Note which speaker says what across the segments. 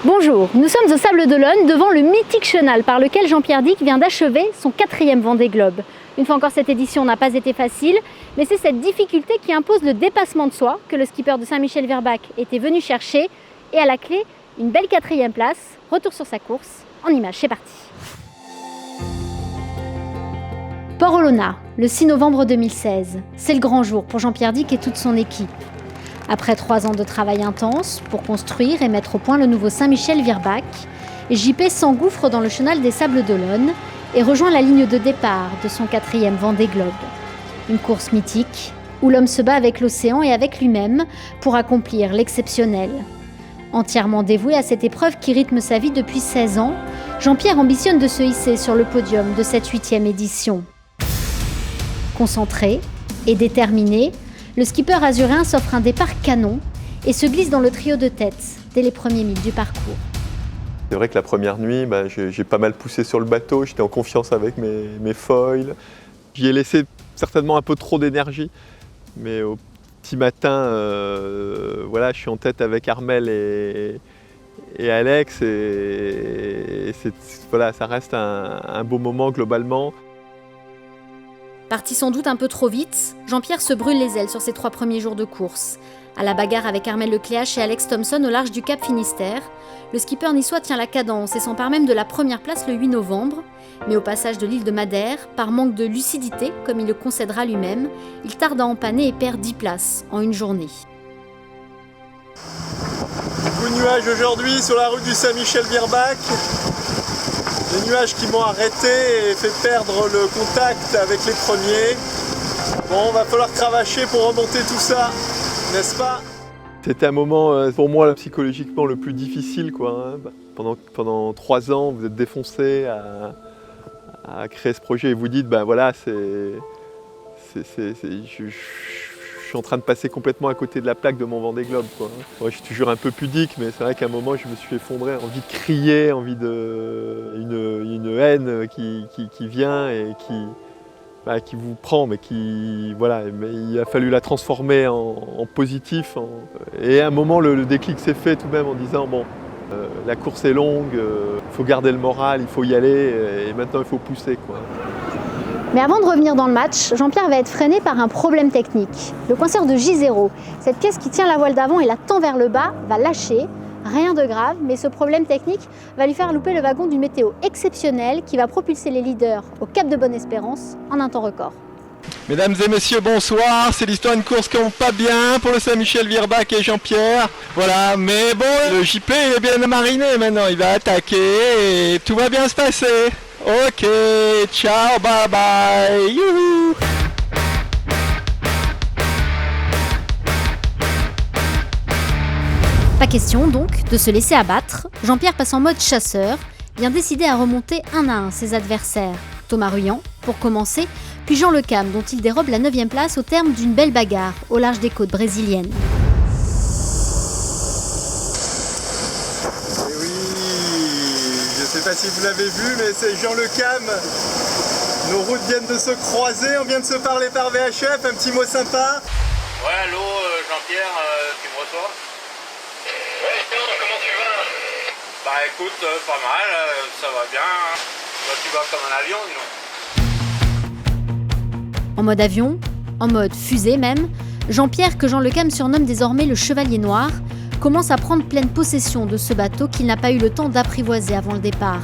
Speaker 1: Bonjour, nous sommes au Sables d'Olonne devant le mythique chenal par lequel Jean-Pierre Dick vient d'achever son 4e Vendée Globe. Une fois encore, cette édition n'a pas été facile, mais c'est cette difficulté qui impose le dépassement de soi que le skipper de Saint-Michel-Virbac était venu chercher. Et à la clé, une belle 4e place. Retour sur sa course. En images, c'est parti. Port-Olona, le 6 novembre 2016. C'est le grand jour pour Jean-Pierre Dick et toute son équipe. Après 3 ans de travail intense pour construire et mettre au point le nouveau Saint-Michel-Virbac, JP s'engouffre dans le chenal des Sables d'Olonne et rejoint la ligne de départ de son 4e Vendée Globe. Une course mythique où l'homme se bat avec l'océan et avec lui-même pour accomplir l'exceptionnel. Entièrement dévoué à cette épreuve qui rythme sa vie depuis 16 ans, Jean-Pierre ambitionne de se hisser sur le podium de cette 8e édition. Concentré et déterminé, le skipper azuréen s'offre un départ canon et se glisse dans le trio de tête dès les premiers milles du parcours.
Speaker 2: C'est vrai que la première nuit, j'ai pas mal poussé sur le bateau, j'étais en confiance avec mes foils. J'y ai laissé certainement un peu trop d'énergie, mais au petit matin, je suis en tête avec Armel et Alex et ça reste un beau moment globalement.
Speaker 1: Parti sans doute un peu trop vite, Jean-Pierre se brûle les ailes sur ses 3 premiers jours de course. À la bagarre avec Armel Lecléache et Alex Thompson au large du Cap Finistère, le skipper niçois tient la cadence et s'empare même de la première place le 8 novembre. Mais au passage de l'île de Madère, par manque de lucidité, comme il le concédera lui-même, il tarde à empanner et perd 10 places en une journée.
Speaker 2: Beaucoup de nuages aujourd'hui sur la route du Saint-Michel-Virbac. Des nuages qui m'ont arrêté et fait perdre le contact avec les premiers. Bon, va falloir cravacher pour remonter tout ça, n'est-ce pas? C'était un moment pour moi psychologiquement le plus difficile, quoi. Pendant 3 ans, vous êtes défoncé à créer ce projet et vous dites, je suis en train de passer complètement à côté de la plaque de mon Vendée Globe, quoi. Moi, je suis toujours un peu pudique, mais c'est vrai qu'à un moment, je me suis effondré, envie de crier, une haine qui vient et qui vous prend, mais il a fallu la transformer en positif. Et à un moment, le déclic s'est fait tout de même en disant, la course est longue, il faut garder le moral, il faut y aller, et maintenant il faut pousser, quoi.
Speaker 1: Mais avant de revenir dans le match, Jean-Pierre va être freiné par un problème technique. Le coinceur de J0, cette pièce qui tient la voile d'avant et la tend vers le bas, va lâcher. Rien de grave, mais ce problème technique va lui faire louper le wagon d'une météo exceptionnelle qui va propulser les leaders au Cap de Bonne-Espérance en un temps record.
Speaker 3: Mesdames et messieurs, bonsoir. C'est l'histoire d'une course qui va pas bien pour le Saint-Michel-Virbac et Jean-Pierre. Voilà, mais bon, le JP il est bien mariné maintenant. Il va attaquer et tout va bien se passer. Ok, ciao, bye bye, youhou.
Speaker 1: Pas question donc de se laisser abattre. Jean-Pierre passe en mode chasseur, bien décidé à remonter un à un ses adversaires. Thomas Ruyant, pour commencer, puis Jean Lecam, dont il dérobe la 9e place au terme d'une belle bagarre au large des côtes brésiliennes.
Speaker 2: Et oui, je ne sais pas si vous l'avez vu, mais c'est Jean Lecam. Nos routes viennent de se croiser, on vient de se parler par VHF, un petit mot sympa.
Speaker 4: Ouais, allô Jean-Pierre, tu me reçois? Ouais, comment tu vas? Bah écoute, pas mal, ça va bien. Bah, tu vas comme un avion, dis donc.
Speaker 1: En mode avion, en mode fusée même, Jean-Pierre, que Jean Lecam surnomme désormais le Chevalier Noir, commence à prendre pleine possession de ce bateau qu'il n'a pas eu le temps d'apprivoiser avant le départ.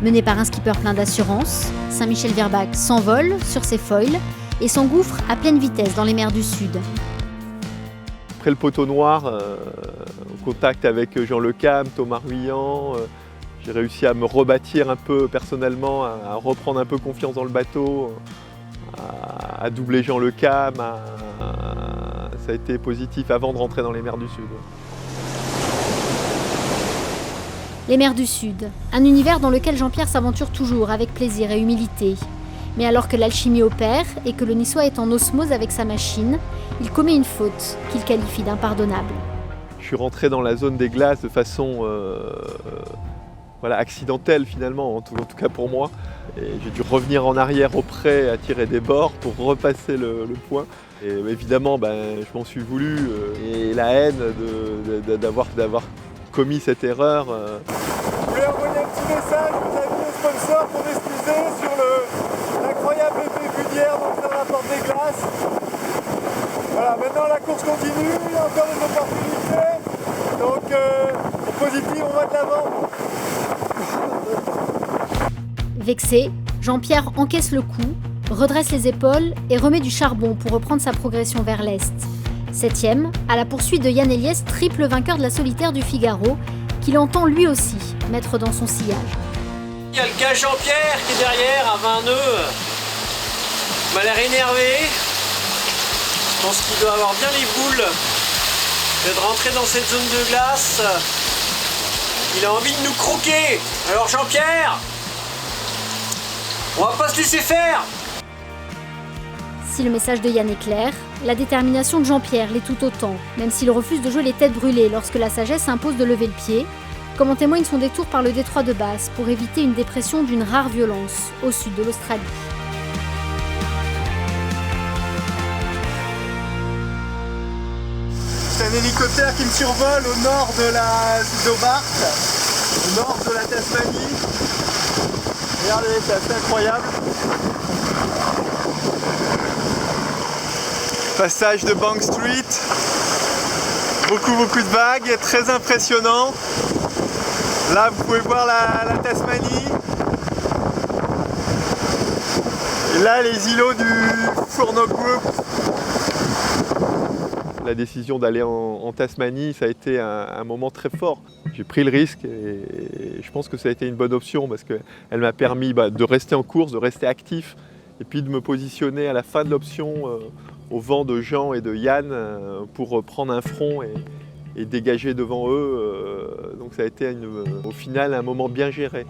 Speaker 1: Mené par un skipper plein d'assurance, Saint-Michel-Virbac s'envole sur ses foils et s'engouffre à pleine vitesse dans les mers du Sud.
Speaker 2: Après le poteau noir, en contact avec Jean Lecam, Thomas Ruyant, j'ai réussi à me rebâtir un peu personnellement, à reprendre un peu confiance dans le bateau, à doubler Jean Lecam. Ça a été positif avant de rentrer dans les mers du Sud.
Speaker 1: Les mers du Sud, un univers dans lequel Jean-Pierre s'aventure toujours avec plaisir et humilité. Mais alors que l'alchimie opère et que le niçois est en osmose avec sa machine, il commet une faute qu'il qualifie d'impardonnable.
Speaker 2: Je suis rentré dans la zone des glaces de façon accidentelle finalement, en tout cas pour moi. Et j'ai dû revenir en arrière au près à tirer des bords pour repasser le point. Et évidemment, je m'en suis voulu. Et la haine d'avoir commis cette erreur.
Speaker 5: Je voulais envoyer un petit message aux amis et sponsors pour m'excuser sur l'incroyable effet d'hier dans la porte des glaces. Voilà, maintenant la course continue, il y a encore des opportunités. Donc au positif, on va de l'avant.
Speaker 1: Vexé, Jean-Pierre encaisse le coup, redresse les épaules et remet du charbon pour reprendre sa progression vers l'est. 7e, à la poursuite de Yann Eliès, triple vainqueur de la solitaire du Figaro, qu'il entend lui aussi mettre dans son sillage.
Speaker 6: Il y a le gars Jean-Pierre qui est derrière à 20 nœuds. Il m'a l'air énervé. Je pense qu'il doit avoir bien les boules de rentrer dans cette zone de glace. Il a envie de nous croquer. Alors Jean-Pierre, on va pas se laisser faire.
Speaker 1: Si le message de Yann est clair, la détermination de Jean-Pierre l'est tout autant, même s'il refuse de jouer les têtes brûlées lorsque la sagesse impose de lever le pied, comme en témoigne son détour par le détroit de Basse pour éviter une dépression d'une rare violence au sud de l'Australie.
Speaker 5: C'est un hélicoptère qui me survole au nord de la d'Hobart, au nord de la Tasmanie. Regardez, c'est assez incroyable. Passage de Bank Street. Beaucoup de vagues, très impressionnant. Là, vous pouvez voir la Tasmanie. Et là, les îlots du Furneaux Group.
Speaker 2: La décision d'aller en Tasmanie, ça a été un moment très fort. J'ai pris le risque et je pense que ça a été une bonne option parce qu'elle m'a permis de rester en course, de rester actif et puis de me positionner à la fin de l'option au vent de Jean et de Yann pour prendre un front et dégager devant eux. Donc ça a été au final un moment bien géré.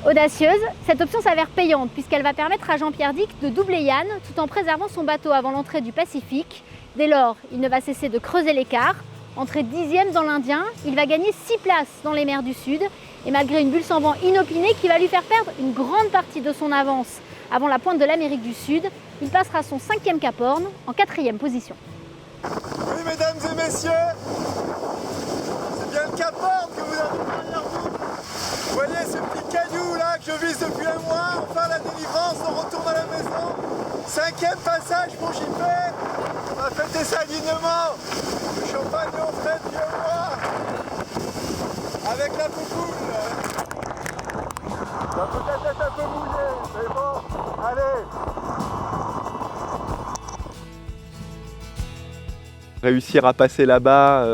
Speaker 1: Audacieuse, cette option s'avère payante puisqu'elle va permettre à Jean-Pierre Dick de doubler Yann tout en préservant son bateau avant l'entrée du Pacifique. Dès lors, il ne va cesser de creuser l'écart. Entré 10e dans l'Indien, il va gagner 6 places dans les mers du Sud. Et malgré une bulle sans vent inopinée qui va lui faire perdre une grande partie de son avance avant la pointe de l'Amérique du Sud, il passera son 5e Cap Horn en 4e position.
Speaker 5: Oui, mesdames et messieurs, c'est bien le Cap Horn que vous avez derrière vous. Vous voyez ce petit caillou là que je vise depuis un mois. Enfin la délivrance, on retourne à la maison. 5e passage pour JP. On va fêter ça dignement. Le champagne en fête, vieux moi. Avec la poupoule. Ça peut peut-être être un peu mouillé, mais bon, allez.
Speaker 2: Réussir à passer là-bas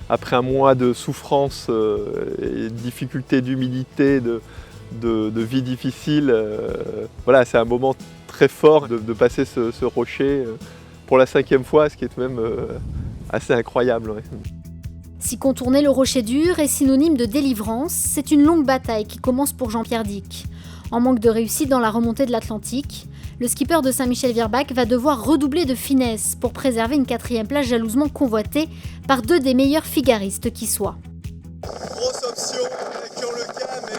Speaker 2: après un mois de souffrance et de difficultés d'humidité, de vie difficile, voilà, c'est un moment très fort de passer ce rocher pour la 5e fois, ce qui est même assez incroyable. Ouais.
Speaker 1: Si contourner le rocher dur est synonyme de délivrance, c'est une longue bataille qui commence pour Jean-Pierre Dick. En manque de réussite dans la remontée de l'Atlantique, le skipper de Saint-Michel-Virbac va devoir redoubler de finesse pour préserver une 4e place jalousement convoitée par 2 des meilleurs figaristes qui soient.
Speaker 5: Grosse option avec Jean-Lecam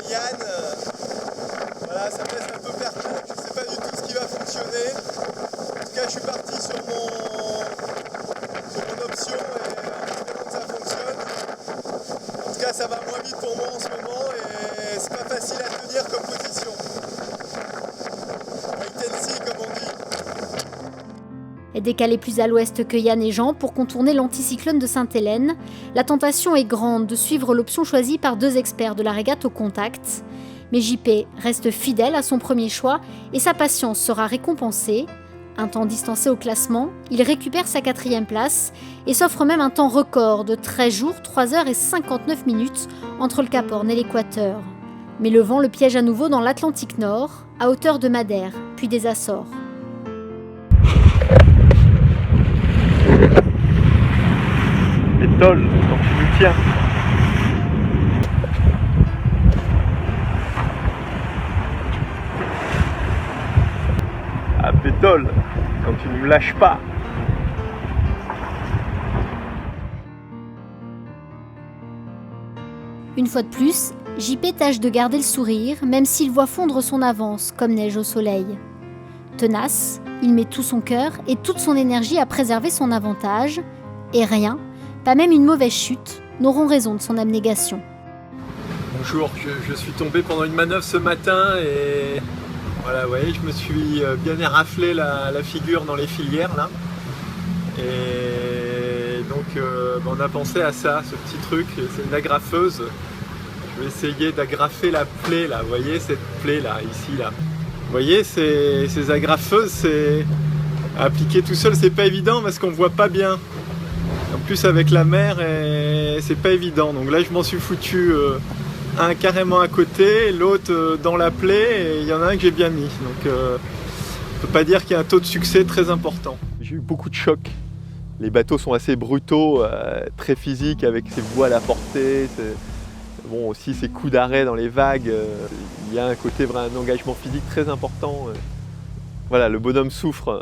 Speaker 5: et Yann. Voilà, ça me laisse un peu perplexe, je ne sais pas du tout ce qui va fonctionner. En tout cas, je suis parti sur mon option et en espérant que ça fonctionne. En tout cas, ça va moins vite pour moi en ce moment et c'est pas facile à tenir comme position. Wait and see, comme on dit.
Speaker 1: Et décalé plus à l'ouest que Yann et Jean pour contourner l'anticyclone de Sainte-Hélène, la tentation est grande de suivre l'option choisie par 2 experts de la régate au contact. Mais JP reste fidèle à son premier choix et sa patience sera récompensée. Un temps distancé au classement, il récupère sa 4e place et s'offre même un temps record de 13 jours, 3 heures et 59 minutes entre le Cap Horn et l'équateur. Mais le vent le piège à nouveau dans l'Atlantique Nord, à hauteur de Madère, puis des Açores.
Speaker 2: Pétole, quand tu nous tiens. Ah, pétole, quand tu ne me lâches pas.
Speaker 1: Une fois de plus, JP tâche de garder le sourire, même s'il voit fondre son avance comme neige au soleil. Tenace, il met tout son cœur et toute son énergie à préserver son avantage, et rien, Pas même une mauvaise chute n'auront raison de son abnégation.
Speaker 2: Bonjour, je suis tombé pendant une manœuvre ce matin et voilà, vous voyez, je me suis bien éraflé la figure dans les filières là. Et donc on a pensé à ça, ce petit truc, c'est une agrafeuse. Je vais essayer d'agrafer la plaie là, vous voyez cette plaie là, ici là. Vous voyez ces agrafeuses, c'est à appliquer tout seul, c'est pas évident parce qu'on voit pas bien. En plus avec la mer, c'est pas évident. Donc là je m'en suis foutu un carrément à côté, l'autre dans la plaie, et il y en a un que j'ai bien mis. Donc on peut pas dire qu'il y a un taux de succès très important. J'ai eu beaucoup de chocs. Les bateaux sont assez brutaux, très physiques, avec ses voiles à portée, bon, aussi ses coups d'arrêt dans les vagues. Il y a un côté vraiment un engagement physique très important. Voilà, le bonhomme souffre.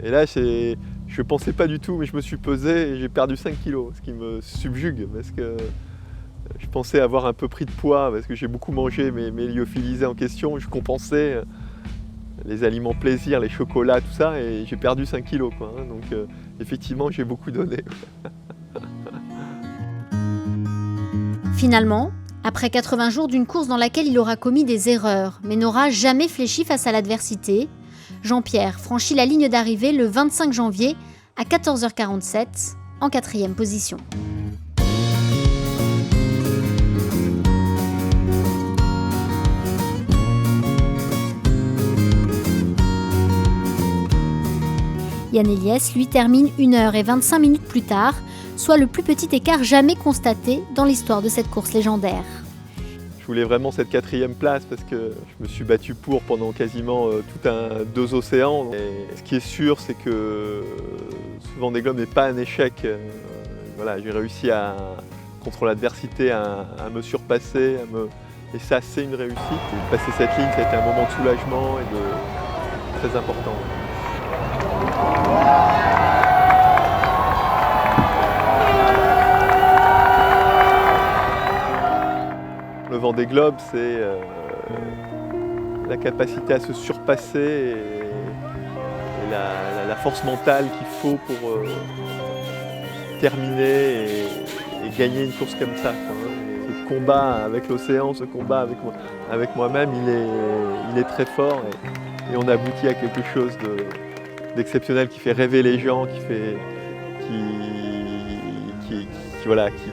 Speaker 2: Et là, je ne pensais pas du tout, mais je me suis pesé et j'ai perdu 5 kilos, ce qui me subjugue, parce que je pensais avoir un peu pris de poids, parce que j'ai beaucoup mangé mes lyophilisés en question. Je compensais les aliments plaisir, les chocolats, tout ça, et j'ai perdu 5 kilos, quoi, hein. Donc effectivement, j'ai beaucoup donné.
Speaker 1: Finalement, après 80 jours d'une course dans laquelle il aura commis des erreurs, mais n'aura jamais fléchi face à l'adversité, Jean-Pierre franchit la ligne d'arrivée le 25 janvier à 14h47, en 4e position. Yann Eliès, lui, termine 1h25 plus tard, soit le plus petit écart jamais constaté dans l'histoire de cette course légendaire.
Speaker 2: Je voulais vraiment cette 4e place parce que je me suis battu pour pendant quasiment 2 océans. Et ce qui est sûr, c'est que ce Vendée Globe n'est pas un échec. Voilà, j'ai réussi contre l'adversité à me surpasser, et ça, c'est une réussite. Et passer cette ligne, ça a été un moment de soulagement et très important. Le Vendée Globe, c'est la capacité à se surpasser et la force mentale qu'il faut pour terminer et gagner une course comme ça, quoi, hein. Ce combat avec l'océan, ce combat avec moi-même, il est très fort et on aboutit à quelque chose d'exceptionnel qui fait rêver les gens,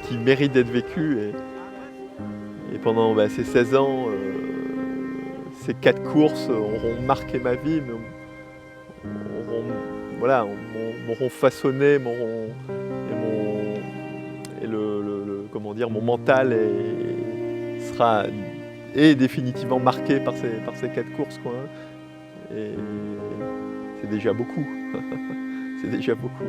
Speaker 2: qui mérite d'être vécu. Et pendant ces 16 ans, ces 4 courses auront marqué ma vie, mais m'auront façonné, mon mental sera définitivement marqué par ces 4 courses, quoi, hein. Et c'est déjà beaucoup. C'est déjà beaucoup.